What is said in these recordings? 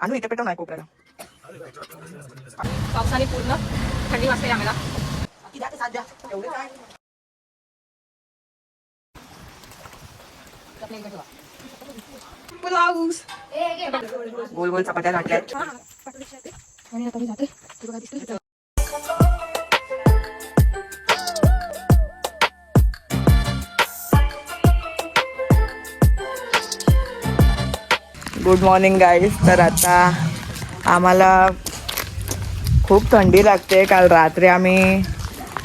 आणि इथे पेटव नाही कोपऱ्याला. पावसाने पूर्ण थंडी वाजते आम्हाला. एवढे काय ब्लाऊज गोल गोल चपात्या लाटल्या. आणि आता मी जाते. ते बघा दिसते. Good morning guys. तर आता आम्हाला खूप थंडी लागते. काल रात्री आम्ही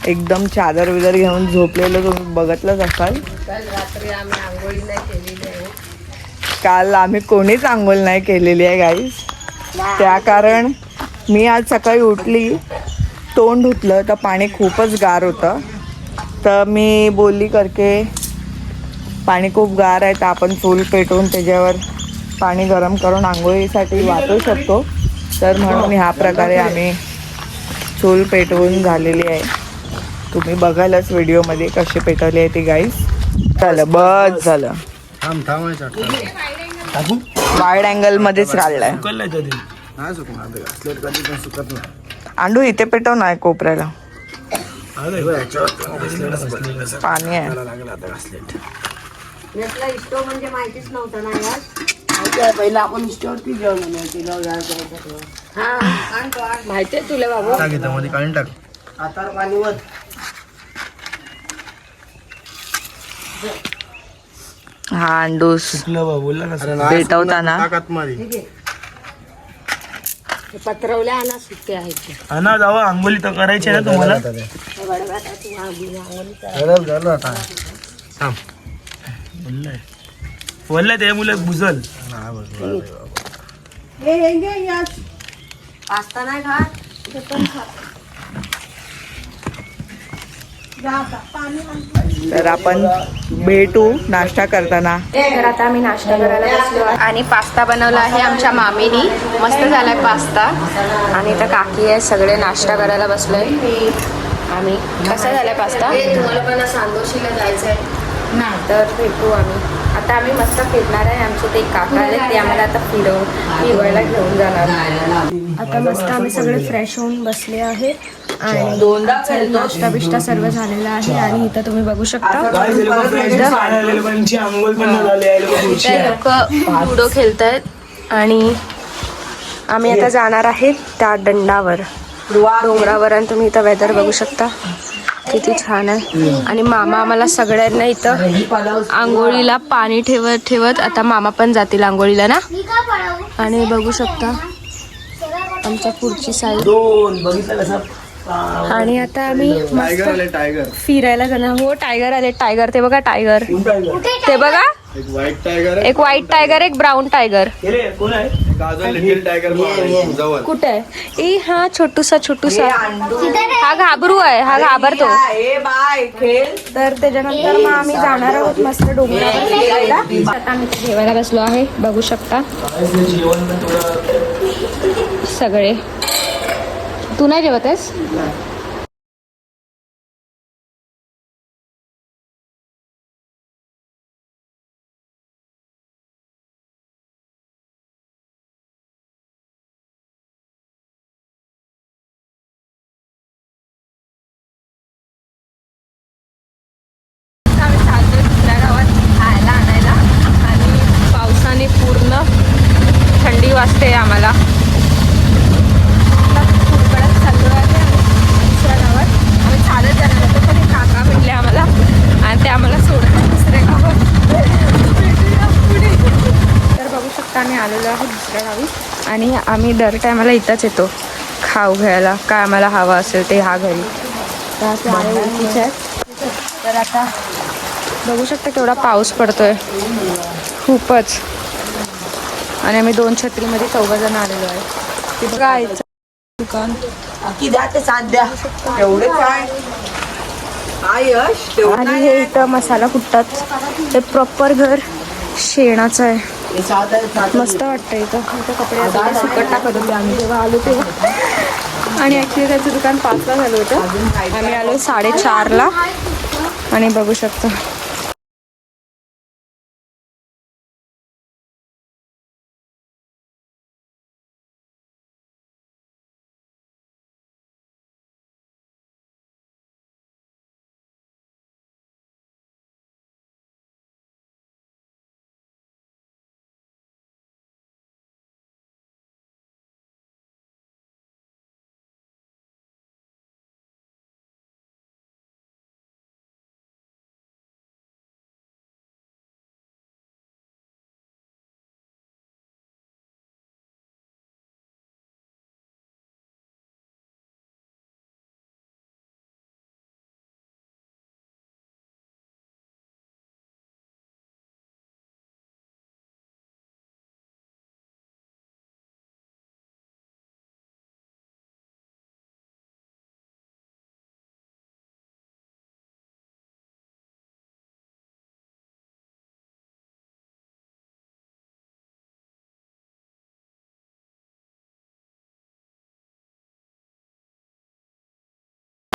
एकदम चादर विदर घेऊन झोपलेलो, तुम्ही बघितलंच असाल. काल रात्री आम्ही आंघोळी नाही केलेली आहे. काल आम्ही कोणीच आंघोळ नाही केलेली आहे गाईज. त्या कारण मी आज सकाळी उठली, तोंड धुतलं तर पाणी खूपच गार होतं. तर मी बोलली करके पाणी खूप गार आहे तर आपण चूल पेटवून त्याच्यावर पाणी गरम करून आंघोळीसाठी वापरू शकतो. तर म्हणून ह्या प्रकारे आम्ही चूल पेटवून झालेली आहे. तुम्ही बघालच व्हिडिओमध्ये कशी पेटवली आहे ती गाईस. झालं, बस झालं. वाईड अँगल मध्येच काढलाय. अंडू इथे पेटव नाही कोपऱ्याला, पाणी आहे. स्टोव म्हणजे माहितीच नव्हतं ना यार. पहिला आपण स्टोवरती जेवण माहितीये तुला बाबू. काढून टाक. आता पाणीवर हा अंडूस पेटवताना पत्रवल्या आणा सुट्टे आहेत. आणा जावा. आंघोळी तर करायची ना तुम्हाला. बोललंय ते मुलं बुजल. पास्ता नाही खात. तर आपण भेटू नाश्ता करताना. तर आता आम्ही नाश्ता करायला बसलो आणि पास्ता बनवला आहे आमच्या मामीनी. मस्त झालाय पास्ता. आणि तर काकी आहे, सगळे नाश्ता करायला बसलोय आम्ही. कसा झालाय पास्ता? तुम्हाला पण सांदोशीला जायचं आहे ना, तर भेटू आम्ही. आता आम्ही मस्त फिरणार आहे. आमचे ते काका आहेत, ते आम्हाला आता फिरवायला घेऊन जाणार. आता मस्त आम्ही सगळे फ्रेश होऊन बसले आहे आणि नाश्ता बिष्टा सर्व झालेला आहे. आणि इथं तुम्ही बघू शकता लोक लुडो खेळतायत आणि आम्ही आता जाणार आहे त्या दंडावर, डोंगरावर. आणि तुम्ही इथं वेदर बघू शकता किती छान आहे. आणि मामा आम्हाला सगळ्यांना इथं आंघोळीला पाणी ठेवत ठेवत आता मामा पण जातील आंघोळीला ना. आणि बघू शकता आमच्या पुढची साईड. आणि आता आम्ही मस्त फिरायला जाणार. हो टायगर आले. टायगर ते बघा, टायगर ते बघा. एक व्हाईट टायगर, एक ब्राऊन टायगर. कुठे आहे? ए हा छोटूसा हा घाबरू आहे, हा घाबरतो. तर त्याच्यानंतर मग आम्ही जाणार आहोत मस्त डोंगरावर फिरायला. आता आम्ही जेवायला बसलो आहे, बघू शकता सगळे. तू नाही जेवत आहेस? पावसाने पूर्ण थंडी वाजते आम्हाला. कडक चाललो आहे दुसऱ्या गावात. आम्ही चालत जाणार होतो पण काका भेटले आम्हाला आणि ते आम्हाला सोडतात दुसऱ्या गावात. पुढे तर बघू शकता आम्ही आलेलो आहोत दुसऱ्या गावी. आणि आम्ही दर टायमाला इथंच येतो खाऊ घ्यायला, काय आम्हाला हवं असेल ते हा घरी. तर असं आहे ओळखीचे आहेत. तर आता बघू शकता केवढा पाऊस पडतोय खूपच. आणि आम्ही 2 छत्रीमध्ये 4 जण आलेलो आहे. ते बघा दुकान. एवढे काय आणि हे इथं मसाला कुटतात. ते प्रॉपर घर शेणाचं आहे. मस्त वाटतं इथं. इथं कपडे आता सुकट टाकत होते आम्ही जेव्हा आलो तेव्हा. आणि ॲक्च्युली त्याचं दुकान 5ला झालं होतं, आम्ही आलो 4:30ला. आणि बघू शकता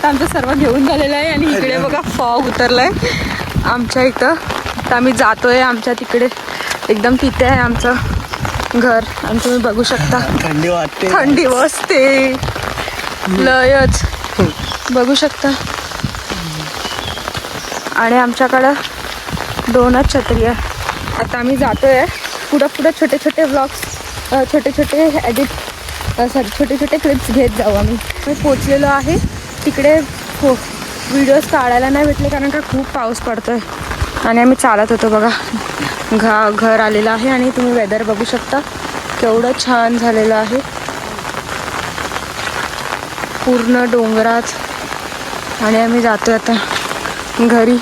आता आमचं सर्व घेऊन झालेलं आहे आणि इकडे बघा फॉग उतरलाय आमच्या इथं. तर आम्ही जातोय आमच्या तिकडे, एकदम तिथे आहे आमचं घर आणि तुम्ही बघू शकता थंडी वाटते. थंडी वाजते लयच, बघू शकता. आणि आमच्याकडं 2च छत्री आहे. आता आम्ही जातोय पुढं छोटे छोटे व्लॉग्स, छोटे छोटे छोटे छोटे क्लिप्स घेत जाऊ. आम्ही पोचलेलो आहे तिकडे. हो, व्हिडिओज काढायला नाही भेटले कारण का खूप पाऊस पडतोय आणि आम्ही चालत होतो बघा. घर आलेलं आहे आणि तुम्ही वेदर बघू शकता केवढं छान झालेलं आहे पूर्ण डोंगरात. आणि आम्ही जातोय आता घरी.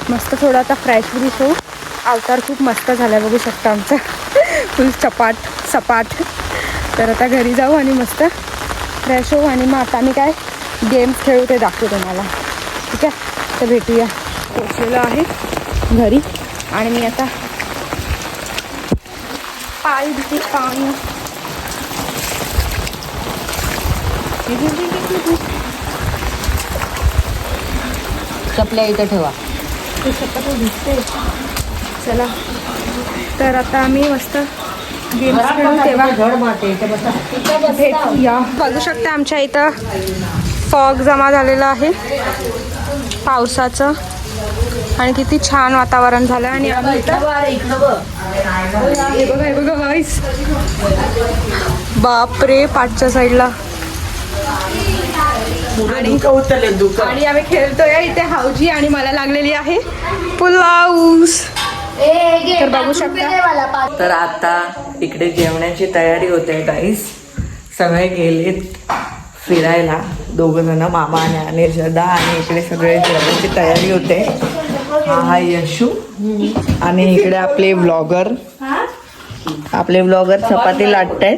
मस्त थोडं आता फ्रेश होऊ. अवतार खूप मस्त झाला बघू शकता आमचा, फुल सपाट. तर आता घरी जाऊ आणि मस्त फ्रेश होऊ आणि मग आता आम्ही काय गेम्स खेळू ते दाखवू तुम्हाला, ठीक आहे. तर भेटूया. पोचलेलो आहे घरी आणि मी आता पाय धुते. पाणी चपल्या इथं ठेवा. दिसते. चला तर आता आम्ही मस्त गेम्स खेळू तेव्हा भेटूया. बघू शकता आमच्या इथं फॉग जमा झालेला आहे पावसाचं आणि किती छान वातावरण झालं. आणि आम्ही हे बघा गाईस, बापरे पाठच्या साईडला. आणि आम्ही खेळतोय इथे हाऊजी आणि मला लागलेली आहे पुलाऊस. तर बघू शकता. तर आता इकडे जेवणाची तयारी होते गाईस. सगळे गेलेत फिरायला, 2 जण, मामा आणि श्रद्धा. आणि इकडे सगळे जेवणाची तयारी होते. हा यशू आणि इकडे आपले व्लॉगर चपाती लाटतायत.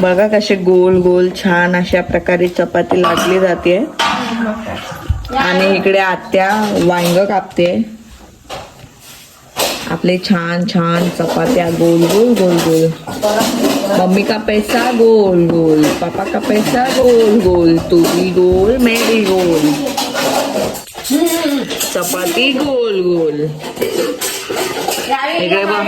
बघा कसे गोल गोल छान अशा प्रकारे चपाती लाटली जाते. आणि इकडे आत्या वांग कापते. आपले छान छान चपात्या गोल गोल गोल गोल. मम्मी का पैसा गोल गोल, पापा का पैसा गोल गोल, तू भी गोल मैं भी गोल, चपाती गोल गोल. इकडे बघ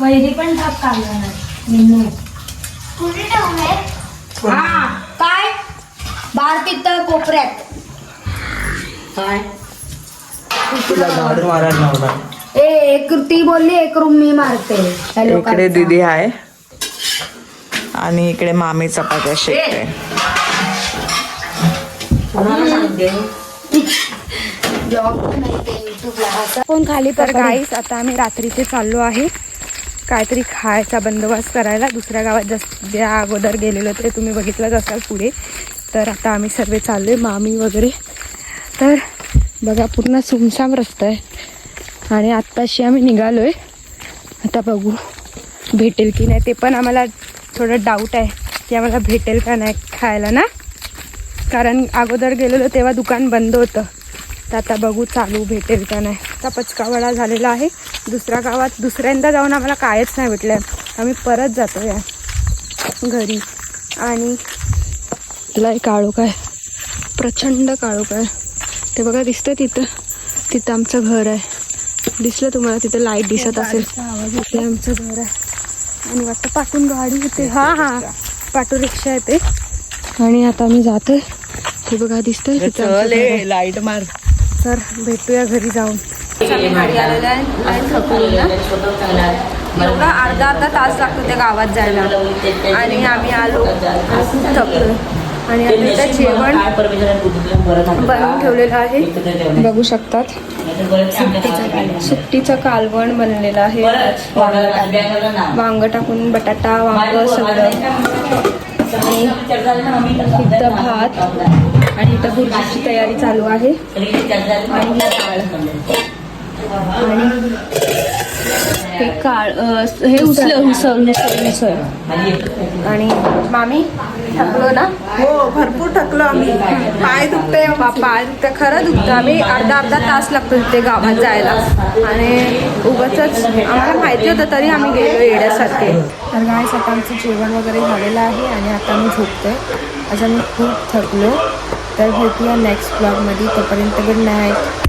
वैरी पण थाप काढला नाही. कुठे ठेवले? हा काय बार तिथं कोपऱ्यात. काय तुला झाडू मारायला नव्हता. एक ती बोलली 1 रूम मी मारते. इकडे दीदी आहे आणि इकडे मामी चपात्या शेकते. कोण खाली. तर गाईस आता आम्ही रात्रीचे चाललो आहे काहीतरी खायचा बंदोबस्त करायला. दुसऱ्या गावात ज्या अगोदर गेलेलो ते तुम्ही बघितलंच असाल पुढे. तर आता आम्ही सर्व चाललोय, मामी वगैरे. तर बघा पूर्ण सुमसाम रस्ता आहे आणि आत्ताशी आम्ही निघालोय. आता बघू भेटेल की नाही ते पण आम्हाला थोडं डाऊट आहे की आम्हाला भेटेल का नाही खायला ना, कारण अगोदर गेलेलो तेव्हा दुकान बंद होतं. तर आता बघू चालू भेटेल का नाही. आता पचकावडा झालेला आहे. दुसऱ्या गावात दुसऱ्यांदा जाऊन आम्हाला कायच नाही भेटलं. आम्ही परत जातो या घरी. आणि लय काळोख आहे, प्रचंड काळोख आहे. ते बघा दिसतं तिथं आमचं घर आहे. दिसलं तुम्हाला तिथं लाईट दिसत असेल, ते आमचं घर आहे. आणि वाटतं पाठून गाडी होते. हा पाठू रिक्षा येते. आणि आता आम्ही जातोय. हे बघा दिसतंय तिथं लाईट मार. तर भेटूया घरी जाऊन. गाडी आलेलं आहे थकून एवढा अर्धा तास लागतो त्या गावात जायला. आणि आम्ही आलो खूप थकलो. आणि आता इथं जेवण बनवून ठेवलेलं आहे बघू शकतात. सुट्टीचं कालवण बनलेलं आहे. वांग टाकून बटाटा वांग सगळं. आणि इथं भात आणि इथं भुर्जीची तयारी चालू आहे. आणि ही डाळ आणि हे हे उसळ आणि मामी थकलो ना. हो भरपूर थकलो आम्ही. पाय दुखते पाय दुखतं, खरं दुखतं. आम्ही अर्धा तास लागतो तिथे गावात जायला आणि उगाच आम्हाला माहिती होतं तरी आम्ही गेलो येण्यासाठी. तर काय आता आमचं जेवण वगैरे झालेलं आहे आणि आता मी झोपतोय. आज आम्ही खूप थकलो. तर भेटूया नेक्स्ट ब्लॉगमध्ये. तोपर्यंत गुड नाईट.